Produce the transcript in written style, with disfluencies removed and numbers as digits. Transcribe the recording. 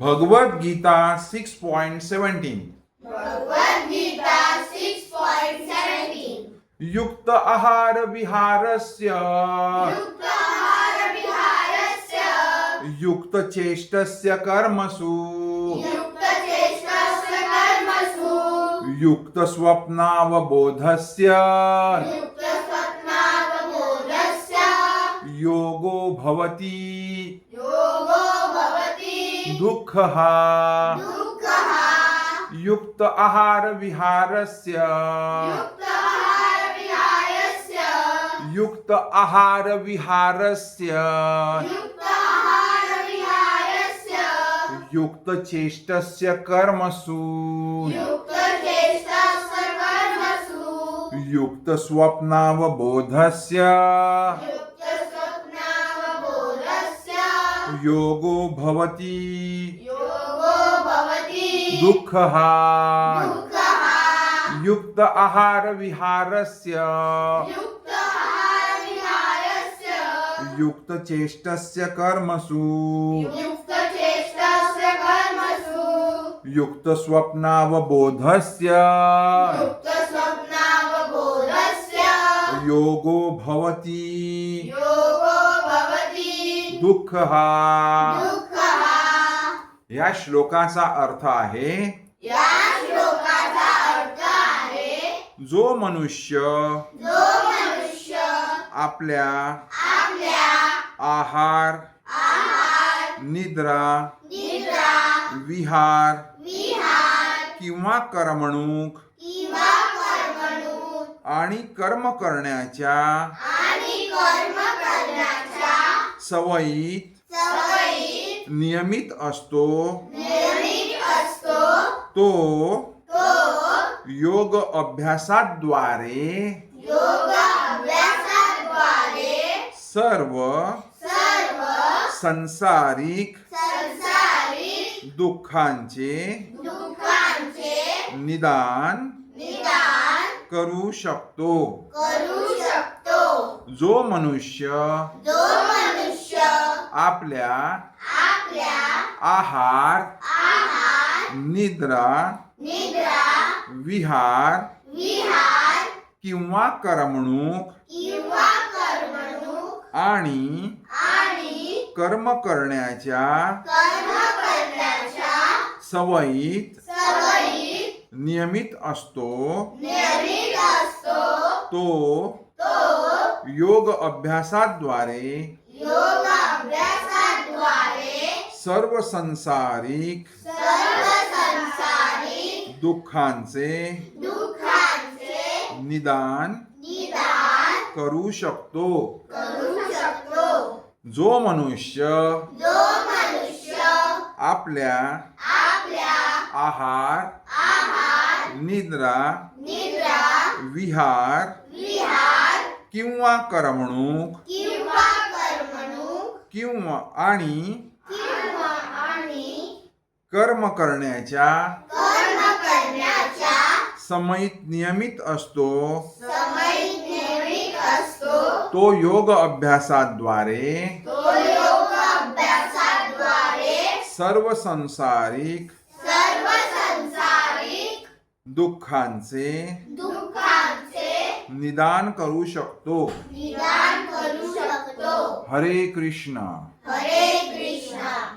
भगवद गीता 6.17 भगवद गीता 6.17 युक्त आहार विहारस्य युक्त आहार विहारस्य युक्त चेष्टस्य कर्मसु युक्त चेष्टस्य कर्मसु युक्त स्वप्नावबोधस्य युक्त स्वप्नावबोधस्य योगो भवति योगो भवति दुःखः दुःखः युक्त आहार विहारस्य युक्त आहार विहारस्य युक्त आहार विहारस्य युक्त आहार विहारस्य युक्त चेष्टस्य कर्मसु युक्त चेष्टस्य कर्मसु युक्त स्वप्नावबोधस्य युक्त स्वप्नावबोधस्य योगो भवति योगो भवति दुःखः दुःखः युक्त आहार विहारस्य युक्त आहार विहारस्य युक्त चेष्टस्य कर्मसु युक्त चेष्टस्य कर्मसु युक्त स्वप्नावबोधस्य युक्त स्वप्नावबोधस्य योगो भवति योगो भवति दुःखः दुःखः या श्लोकाचा अर्थ आहे या श्लोकाचा अर्थ आहे जो मनुष्य जो मनुष्य आपल्या आपल्या आहार आहार निद्रा निद्रा विहार विहार किंवा करमणूक किंवा कर्मणूक आणि कर्म करण्याच्या आणि कर्म करण्याच्या सवयीत सवयीत नियमित असतो नियमित असतो तो तो योग अभ्यासाद्वारे योग अभ्यासाद्वारे सर्व सर्व संसारिक संसारिक दुःखांचे दुःखांचे निदान निदान करू शकतो करू शकतो जो मनुष्य जो मनुष्य आपल्या आपल्या आहार आहार निद्रा निद्रा विहार विहार किंवा करमणूक किंवा कर्मणूक आणि आणि कर्म करण्याच्या कर्म करण्याच्या सवयीत सवयीत नियमित असतो नियमित असतो तो तो योग अभ्यासाद्वारे योग अभ्यासाद्वारे सर्व संसारिक सर्व संसारिक दुःखांचे दुःखांचे निदान निदान करू शकतो करू शकतो जो मनुष्य जो मनुष्य आपल्या आपल्या आहार आहार निद्रा निद्रा विहार विहार किंवा करमणूक किंवा कर्मणूक किंवा आणि किंवा आणि कर्म करण्याच्या कर्म करण्याच्या समयीत नियमित असतो समयीत नियमित असतो तो योग अभ्यासाद्वारे तो योग अभ्यासाद्वारे सर्व संसारिक सर्व संसारिक दुःखांचे दुःखांचे निदान करू शकतो निदान करू शकतो हरे कृष्ण